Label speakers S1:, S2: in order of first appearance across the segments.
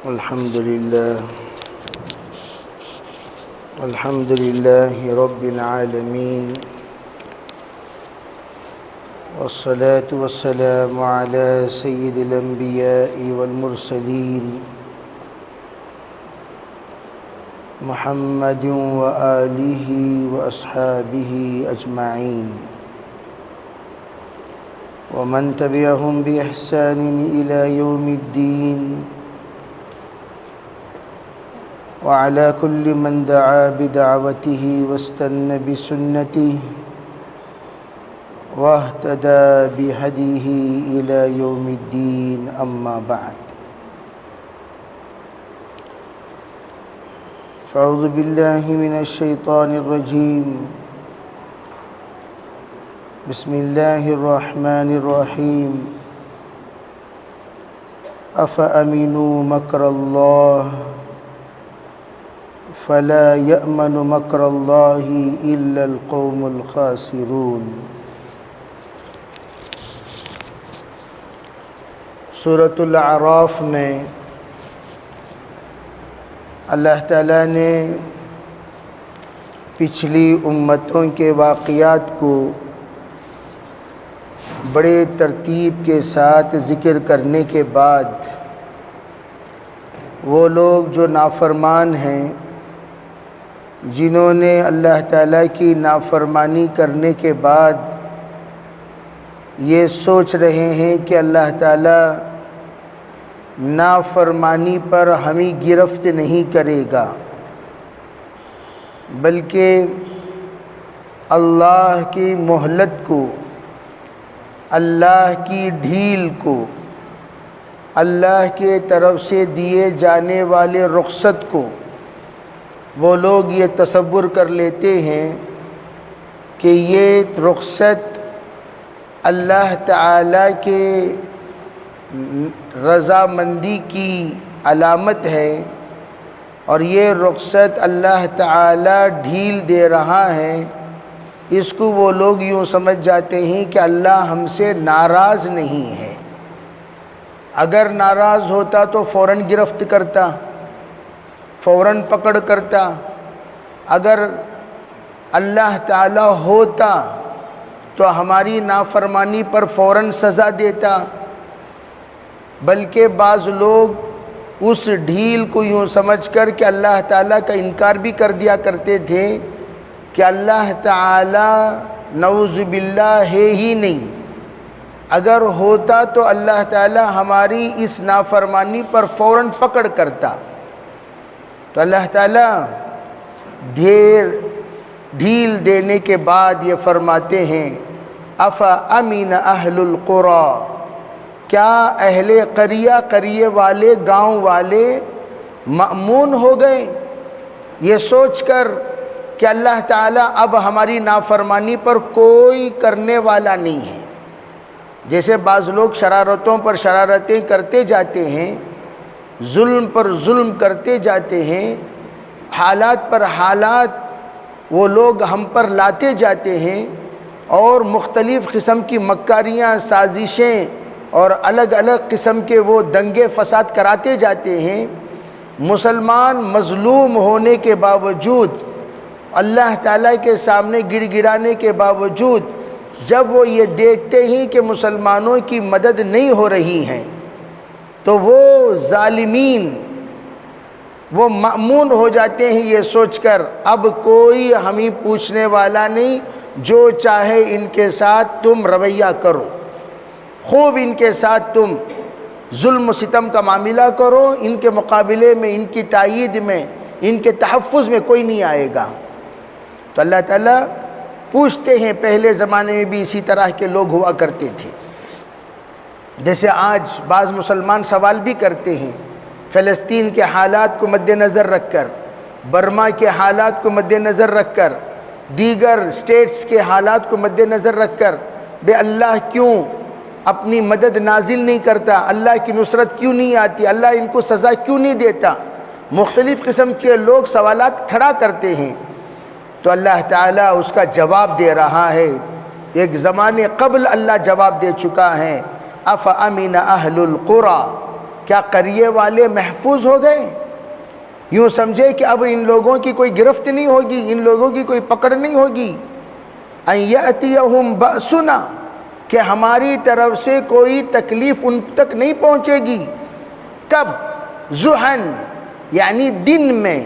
S1: الحمد لله رب العالمين والصلاة والسلام على سيد الأنبياء والمرسلين محمد وآله وأصحابه أجمعين ومن تبعهم بإحسان إلى يوم الدين وعلى كل من دعا بدعوته واستنى بسنته واهتدى بهديه إلى يوم الدين أما بعد فأعوذ بالله من الشيطان الرجيم بسم الله الرحمن الرحيم أفأمنوا مكر الله فلا يأمن مكر الله إلا القوم الخاسرون۔ سورۃ الاعراف میں اللہ تعالیٰ نے پچھلی امتوں کے واقعات کو بڑے ترتیب کے ساتھ ذکر کرنے کے بعد وہ لوگ جو نافرمان ہیں، جنہوں نے اللہ تعالیٰ کی نافرمانی کرنے کے بعد یہ سوچ رہے ہیں کہ اللہ تعالیٰ نافرمانی پر ہمیں گرفت نہیں کرے گا، بلکہ اللہ کی مہلت کو، اللہ کی ڈھیل کو، اللہ کے طرف سے دیے جانے والے رخصت کو وہ لوگ یہ تصور کر لیتے ہیں کہ یہ رخصت اللہ تعالیٰ کے رضامندی کی علامت ہے، اور یہ رخصت اللہ تعالیٰ ڈھیل دے رہا ہے، اس کو وہ لوگ یوں سمجھ جاتے ہیں کہ اللہ ہم سے ناراض نہیں ہے۔ اگر ناراض ہوتا تو فوراً گرفت کرتا، فوراً پکڑ کرتا۔ اگر اللہ تعالیٰ ہوتا تو ہماری نافرمانی پر فوراً سزا دیتا، بلکہ بعض لوگ اس ڈھیل کو یوں سمجھ کر کہ اللہ تعالیٰ کا انکار بھی کر دیا کرتے تھے کہ اللہ تعالیٰ نعوذ باللہ ہے ہی نہیں، اگر ہوتا تو اللہ تعالیٰ ہماری اس نافرمانی پر فوراً پکڑ کرتا۔ تو اللہ تعالیٰ ڈھیل دینے کے بعد یہ فرماتے ہیں افامن اہل القری، کیا اہل قریے والے، گاؤں والے مأمون ہو گئے یہ سوچ کر کہ اللہ تعالیٰ اب ہماری نافرمانی پر کوئی کرنے والا نہیں ہے۔ جیسے بعض لوگ شرارتوں پر شرارتیں کرتے جاتے ہیں، ظلم پر ظلم کرتے جاتے ہیں، حالات پر حالات وہ لوگ ہم پر لاتے جاتے ہیں، اور مختلف قسم کی مکاریاں، سازشیں اور الگ الگ قسم کے وہ دنگے فساد کراتے جاتے ہیں۔ مسلمان مظلوم ہونے کے باوجود، اللہ تعالیٰ کے سامنے گڑ گڑانے کے باوجود، جب وہ یہ دیکھتے ہیں کہ مسلمانوں کی مدد نہیں ہو رہی ہے تو وہ ظالمین وہ مأمون ہو جاتے ہیں یہ سوچ کر اب کوئی ہمیں پوچھنے والا نہیں، جو چاہے ان کے ساتھ تم رویہ کرو، خوب ان کے ساتھ تم ظلم و ستم کا معاملہ کرو، ان کے مقابلے میں، ان کی تائید میں، ان کے تحفظ میں کوئی نہیں آئے گا۔ تو اللہ تعالیٰ پوچھتے ہیں، پہلے زمانے میں بھی اسی طرح کے لوگ ہوا کرتے تھے۔ جیسے آج بعض مسلمان سوال بھی کرتے ہیں، فلسطین کے حالات کو مد نظر رکھ کر، برما کے حالات کو مد نظر رکھ کر، دیگر اسٹیٹس کے حالات کو مد نظر رکھ کر، بے اللہ کیوں اپنی مدد نازل نہیں کرتا، اللہ کی نصرت کیوں نہیں آتی، اللہ ان کو سزا کیوں نہیں دیتا؟ مختلف قسم کے لوگ سوالات کھڑا کرتے ہیں، تو اللہ تعالیٰ اس کا جواب دے رہا ہے۔ ایک زمانے قبل اللہ جواب دے چکا ہے، افامن اہل القری، کیا قریے والے محفوظ ہو گئے؟ یوں سمجھے کہ اب ان لوگوں کی کوئی گرفت نہیں ہوگی، ان لوگوں کی کوئی پکڑ نہیں ہوگی۔ ان یأتیہم بأسنا، کہ ہماری طرف سے کوئی تکلیف ان تک نہیں پہنچے گی۔ کب؟ ضحن، یعنی دن میں،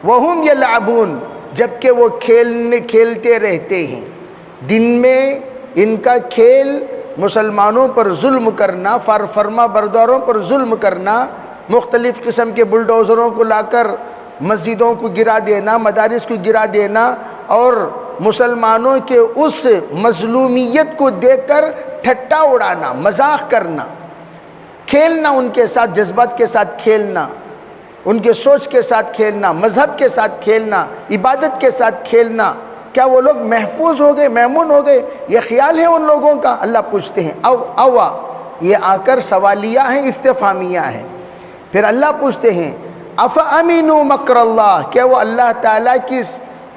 S1: وہم یلعبون، جبکہ وہ کھیلتے رہتے ہیں۔ دن میں ان کا کھیل مسلمانوں پر ظلم کرنا، فرما برداروں پر ظلم کرنا، مختلف قسم کے بلڈوزروں کو لا کر مسجدوں کو گرا دینا، مدارس کو گرا دینا، اور مسلمانوں کے اس مظلومیت کو دیکھ کر ٹھٹا اڑانا، مذاق کرنا، کھیلنا، ان کے ساتھ جذبات کے ساتھ کھیلنا، ان کے سوچ کے ساتھ کھیلنا، مذہب کے ساتھ کھیلنا، عبادت کے ساتھ کھیلنا۔ کیا وہ لوگ محفوظ ہو گئے، مأمون ہو گئے؟ یہ خیال ہے ان لوگوں کا؟ اللہ پوچھتے ہیں اوا، یہ آ کر سوالیہ ہیں، استفہامیہ ہیں۔ پھر اللہ پوچھتے ہیں افامنوا مکر اللہ، کیا وہ اللہ تعالیٰ کی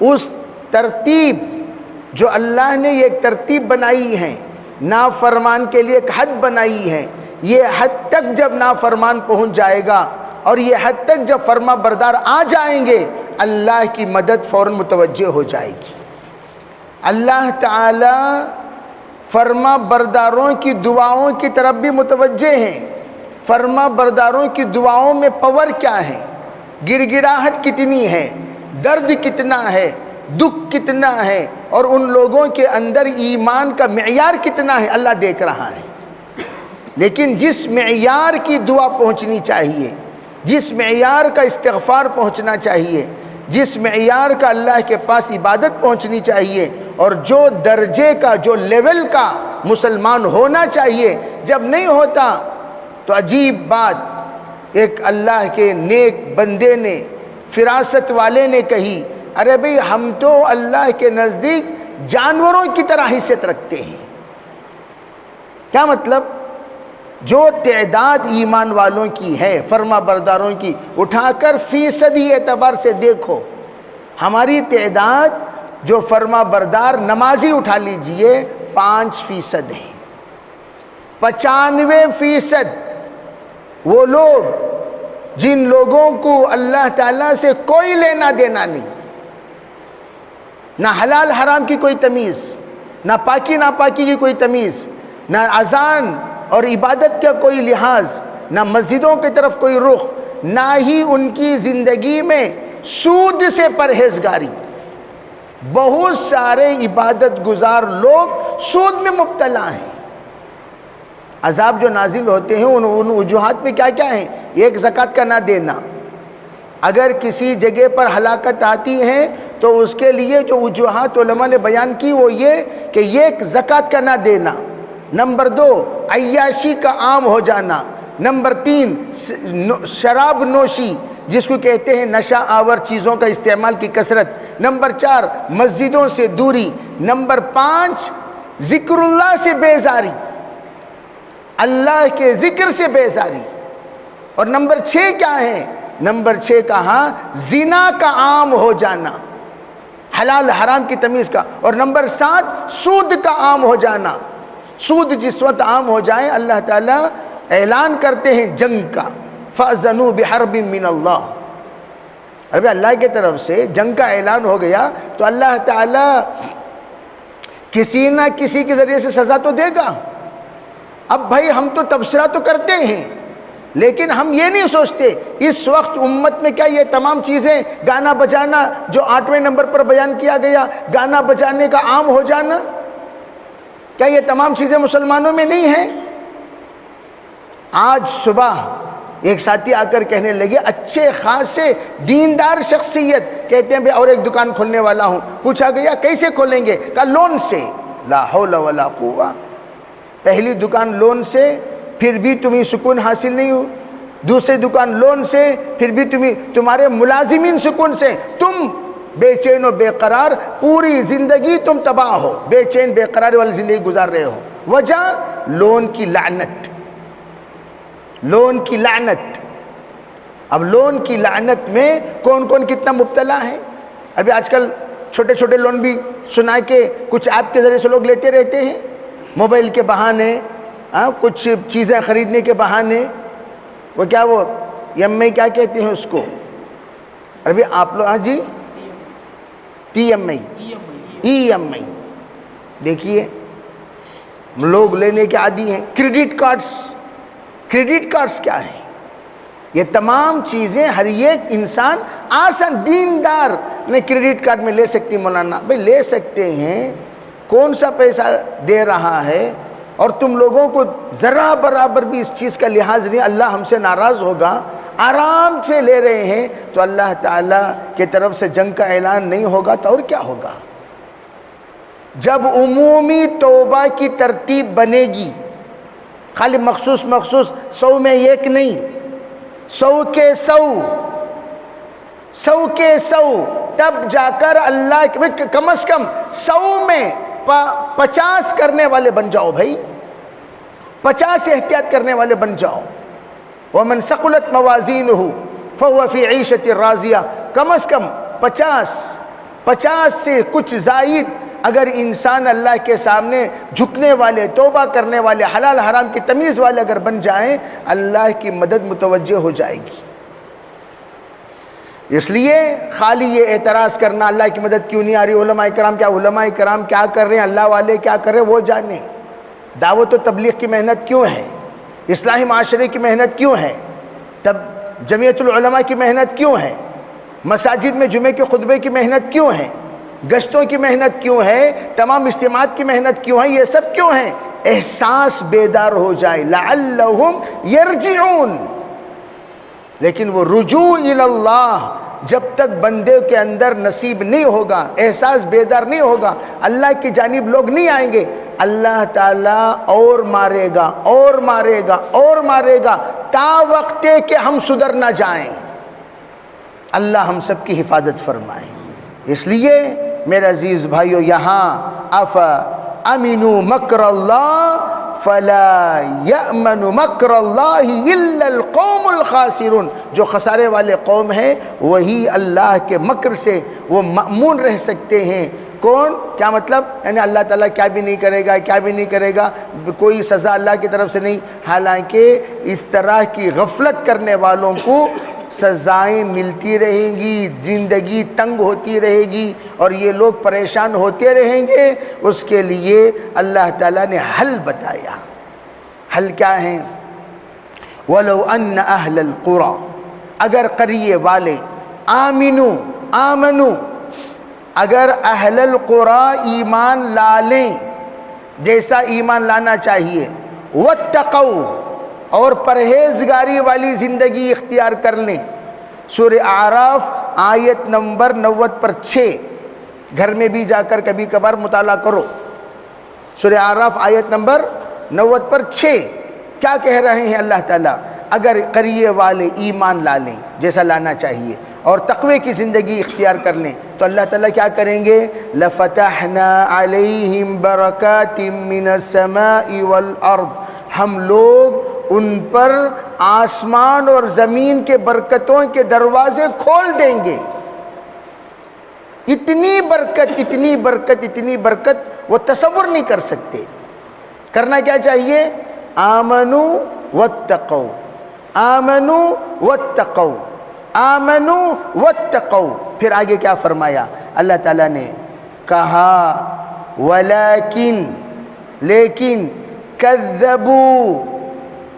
S1: اس ترتیب، جو اللہ نے ایک ترتیب بنائی ہے، نافرمان کے لیے ایک حد بنائی ہے، یہ حد تک جب نافرمان پہنچ جائے گا اور یہ حد تک جب فرما بردار آ جائیں گے، اللہ کی مدد فوراً متوجہ ہو جائے گی۔ اللہ تعالی فرما برداروں کی دعاؤں کی طرف بھی متوجہ ہیں۔ فرما برداروں کی دعاؤں میں پاور کیا ہے، گڑ گڑاہٹ کتنی ہے، درد کتنا ہے، دکھ کتنا ہے، اور ان لوگوں کے اندر ایمان کا معیار کتنا ہے، اللہ دیکھ رہا ہے۔ لیکن جس معیار کی دعا پہنچنی چاہیے، جس معیار کا استغفار پہنچنا چاہیے، جس معیار کا اللہ کے پاس عبادت پہنچنی چاہیے، اور جو درجے کا، جو لیول کا مسلمان ہونا چاہیے، جب نہیں ہوتا تو عجیب بات ایک اللہ کے نیک بندے نے، فراست والے نے کہی، ارے بھئی ہم تو اللہ کے نزدیک جانوروں کی طرح حیثیت رکھتے ہیں۔ کیا مطلب؟ جو تعداد ایمان والوں کی ہے، فرما برداروں کی، اٹھا کر فیصدی اعتبار سے دیکھو، ہماری تعداد جو فرما بردار نمازی اٹھا لیجئے 5% ہے۔ 95% وہ لوگ جن لوگوں کو اللہ تعالیٰ سے کوئی لینا دینا نہیں، نہ حلال حرام کی کوئی تمیز، نہ پاکی ناپاکی کی کوئی تمیز، نہ اذان اور عبادت کا کوئی لحاظ، نہ مسجدوں کی طرف کوئی رخ، نہ ہی ان کی زندگی میں سود سے پرہیزگاری۔ بہت سارے عبادت گزار لوگ سود میں مبتلا ہیں۔ عذاب جو نازل ہوتے ہیں ان وجوہات میں کیا کیا ہیں؟ ایک زکوٰۃ کا نہ دینا، اگر کسی جگہ پر ہلاکت آتی ہے تو اس کے لیے جو وجوہات علماء نے بیان کی وہ یہ کہ ایک زکوٰۃ کا نہ دینا، نمبر 2 عیاشی کا عام ہو جانا، نمبر 3 شراب نوشی جس کو کہتے ہیں نشہ آور چیزوں کا استعمال کی کثرت، نمبر 4 مسجدوں سے دوری، نمبر 5 ذکر اللہ سے بیزاری، اللہ کے ذکر سے بیزاری، اور نمبر 6 کیا ہے؟ نمبر 6 کہا زنا کا عام ہو جانا، حلال حرام کی تمیز کا، اور نمبر 7 سود کا عام ہو جانا۔ سود جس وقت عام ہو جائے اللہ تعالیٰ اعلان کرتے ہیں جنگ کا، فَأْذَنُوا بِحَرْبٍ مِّنَ اللَّهِ۔ ابھی اللہ کی طرف سے جنگ کا اعلان ہو گیا تو اللہ تعالیٰ کسی نہ کسی کے ذریعے سے سزا تو دے گا۔ اب بھائی ہم تو تبصرہ تو کرتے ہیں، لیکن ہم یہ نہیں سوچتے اس وقت امت میں کیا یہ تمام چیزیں، گانا بجانا جو 8ویں نمبر پر بیان کیا گیا، گانا بجانے کا عام ہو جانا، کیا یہ تمام چیزیں مسلمانوں میں نہیں ہیں؟ آج صبح ایک ساتھی آ کر کہنے لگے، اچھے خاصے دیندار شخصیت، کہتے ہیں بھئی اور ایک دکان کھولنے والا ہوں۔ پوچھا گیا کیسے کھولیں گے؟ کہا لون سے۔ لا حول ولا قوہ۔ پہلی دکان لون سے، پھر بھی تمہیں سکون حاصل نہیں ہو، دوسری دکان لون سے، پھر بھی تمہارے ملازمین سکون سے، تم بے چین و بے قرار، پوری زندگی تم تباہ ہو، بے چین بے قرار والی زندگی گزار رہے ہو۔ وجہ لون کی لعنت، لون کی لعنت۔ اب لون کی لعنت میں کون کون کتنا مبتلا ہے؟ ابھی آج کل چھوٹے چھوٹے لون بھی سنا کہ کچھ ایپ کے ذریعے سے لوگ لیتے رہتے ہیں، موبائل کے بہانے، کچھ چیزیں خریدنے کے بہانے، وہ کیا وہ ایم آئی کیا کہتے ہیں اس کو ابھی آپ لوگ؟ ہاں جی ٹی ایم آئی ای ایم آئی. دیکھیے لوگ لینے کے عادی ہیں. کریڈٹ کارڈز کیا ہے؟ یہ تمام چیزیں ہر ایک انسان آسان دیندار نے کریڈٹ کارڈ میں لے سکتی. مولانا بھائی لے سکتے ہیں، کون سا پیسہ دے رہا ہے؟ اور تم لوگوں کو ذرا برابر بھی اس چیز کا لحاظ نہیں، اللہ ہم سے ناراض ہوگا، آرام سے لے رہے ہیں تو اللہ تعالیٰ کی طرف سے جنگ کا اعلان نہیں ہوگا تو اور کیا ہوگا؟ جب عمومی توبہ کی ترتیب بنے گی، خالی مخصوص 100 میں ایک نہیں، 100 کے 100 تب جا کر اللہ کم از کم 100 میں 50 کرنے والے بن جاؤ بھائی، 50 احتیاط کرنے والے بن جاؤ. وَمَنْ ثَقُلَتْ مَوَازِينُهُ فَهُوَ فِي عِيشَةٍ رَاضِيَةٍ. کم از کم 50 سے کچھ زائد اگر انسان اللہ کے سامنے جھکنے والے، توبہ کرنے والے، حلال حرام کی تمیز والے اگر بن جائیں، اللہ کی مدد متوجہ ہو جائے گی. اس لیے خالی یہ اعتراض کرنا اللہ کی مدد کیوں نہیں آ رہی، علماء کرام کیا کر رہے ہیں، اللہ والے کیا کر رہے ہیں وہ جانے. دعوت و تبلیغ کی محنت کیوں ہے؟ اصلاحی معاشرے کی محنت کیوں ہے؟ تب جمعیت العلماء کی محنت کیوں ہے؟ مساجد میں جمعے کے خطبے کی محنت کیوں ہے؟ گشتوں کی محنت کیوں ہے؟ تمام اجتماعات کی محنت کیوں ہے؟ یہ سب کیوں ہے؟ احساس بیدار ہو جائے، لعلہم یرجعون. لیکن وہ رجوع اللہ جب تک بندے کے اندر نصیب نہیں ہوگا، احساس بیدار نہیں ہوگا، اللہ کی جانب لوگ نہیں آئیں گے، اللہ تعالیٰ اور مارے گا تا وقت کہ ہم سدھر نہ جائیں. اللہ ہم سب کی حفاظت فرمائے. اس لیے میرے عزیز بھائیو، یہاں امنوا مکر اللہ فلا یأمن مکر اللہ الا القوم الخاسرون. جو خسارے والے قوم ہیں وہی اللہ کے مکر سے وہ مأمون رہ سکتے ہیں. کون؟ کیا مطلب؟ یعنی اللہ تعالیٰ کیا بھی نہیں کرے گا، کوئی سزا اللہ کی طرف سے نہیں. حالانکہ اس طرح کی غفلت کرنے والوں کو سزائیں ملتی رہیں گی، زندگی تنگ ہوتی رہے گی اور یہ لوگ پریشان ہوتے رہیں گے. اس کے لیے اللہ تعالیٰ نے حل بتایا. حل کیا ہے؟ وَلَوْ أَنَّ أَهْلَ الْقُرَىٰ، اگر قریے والے، آمنو اگر اہل القرآن ایمان لا لیں جیسا ایمان لانا چاہیے، واتقوا اور پرہیزگاری والی زندگی اختیار کر لیں. سورہ اعراف آیت نمبر 90 پر 6، گھر میں بھی جا کر کبھی کبھار مطالعہ کرو. سورہ اعراف آیت نمبر 90 پر 6 کیا کہہ رہے ہیں اللہ تعالیٰ؟ اگر قریے والے ایمان لا لیں جیسا لانا چاہیے اور تقوی کی زندگی اختیار کر لیں تو اللہ تعالیٰ کیا کریں گے؟ لَفَتَحْنَا عَلَيْهِمْ بَرَكَاتٍ مِّنَ السَّمَاءِ وَالْأَرْضِ، ہم لوگ ان پر آسمان اور زمین کے برکتوں کے دروازے کھول دیں گے. اتنی برکت وہ تصور نہیں کر سکتے. کرنا کیا چاہیے؟ آمنو واتقوا. پھر آگے کیا فرمایا اللہ تعالیٰ نے؟ کہا لیکن کذبوا،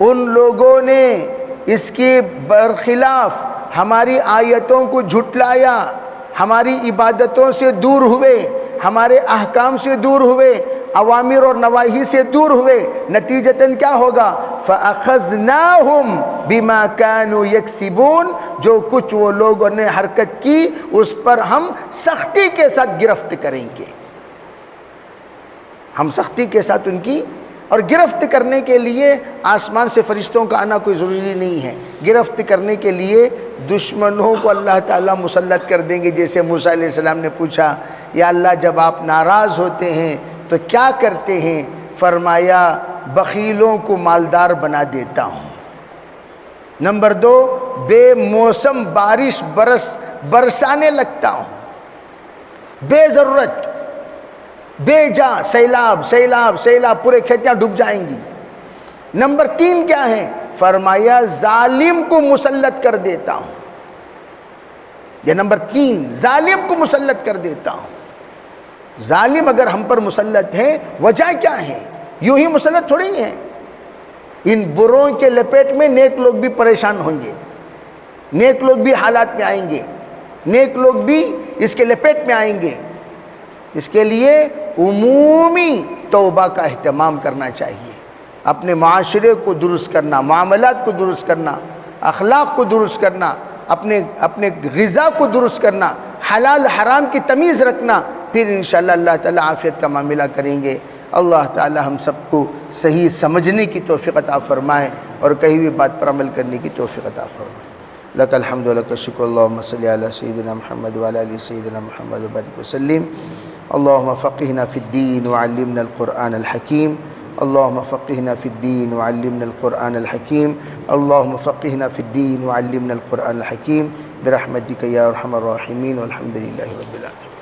S1: ان لوگوں نے اس کے برخلاف ہماری آیتوں کو جھٹلایا، ہماری عبادتوں سے دور ہوئے، ہمارے احکام سے دور ہوئے، اوامر اور نواہی سے دور ہوئے. نتیجتاً کیا ہوگا؟ فَأَخَذْنَاهُمْ بِمَا كَانُوا يَكْسِبُونَ، جو کچھ وہ لوگوں نے حرکت کی اس پر ہم سختی کے ساتھ گرفت کریں گے. ہم سختی کے ساتھ ان کی، اور گرفت کرنے کے لیے آسمان سے فرشتوں کا آنا کوئی ضروری نہیں ہے. گرفت کرنے کے لیے دشمنوں کو اللہ تعالیٰ مسلط کر دیں گے. جیسے موسیٰ علیہ السلام نے پوچھا، یا اللہ جب آپ ناراض ہوتے ہیں تو کیا کرتے ہیں؟ فرمایا بخیلوں کو مالدار بنا دیتا ہوں. نمبر 2، بے موسم بارش برسانے لگتا ہوں، بے ضرورت، بے جا، سیلاب پورے کھیتیاں ڈوب جائیں گی. نمبر 3 کیا ہے؟ فرمایا ظالم کو مسلط کر دیتا ہوں. یہ نمبر 3، ظالم کو مسلط کر دیتا ہوں. ظالم اگر ہم پر مسلط ہے وجہ کیا ہے؟ یوں ہی مسلط تھوڑی ہیں. ان بروں کے لپیٹ میں نیک لوگ بھی پریشان ہوں گے، نیک لوگ بھی حالات میں آئیں گے، نیک لوگ بھی اس کے لپیٹ میں آئیں گے. اس کے لیے عمومی توبہ کا اہتمام کرنا چاہیے. اپنے معاشرے کو درست کرنا، معاملات کو درست کرنا، اخلاق کو درست کرنا، اپنے غذا کو درست کرنا، حلال حرام کی تمیز رکھنا، پھر انشاءاللہ اللہ تعالیٰ عافیت کا معاملہ کریں گے. اللہ تعالیٰ ہم سب کو صحیح سمجھنے کی توفیق عطا فرمائے اور کہی ہوئی بات پر عمل کرنے کی توفیق عطا فرمائے. لک الحمد ولک الشکر، اللہم صلی علی سیدنا محمد وعلی آل سیدنا محمد وبارک وسلم. اللہم فقہنا فی الدین وعلمنا القرآن الحکیم. اللہم فقہنا فی الدین وعلمنا القرآن الحکیم. اللہم فقہنا فی الدین وعلمنا القرآن الحکیم برحمتک یا ارحم الراحمین والحمد للہ رب العالمین.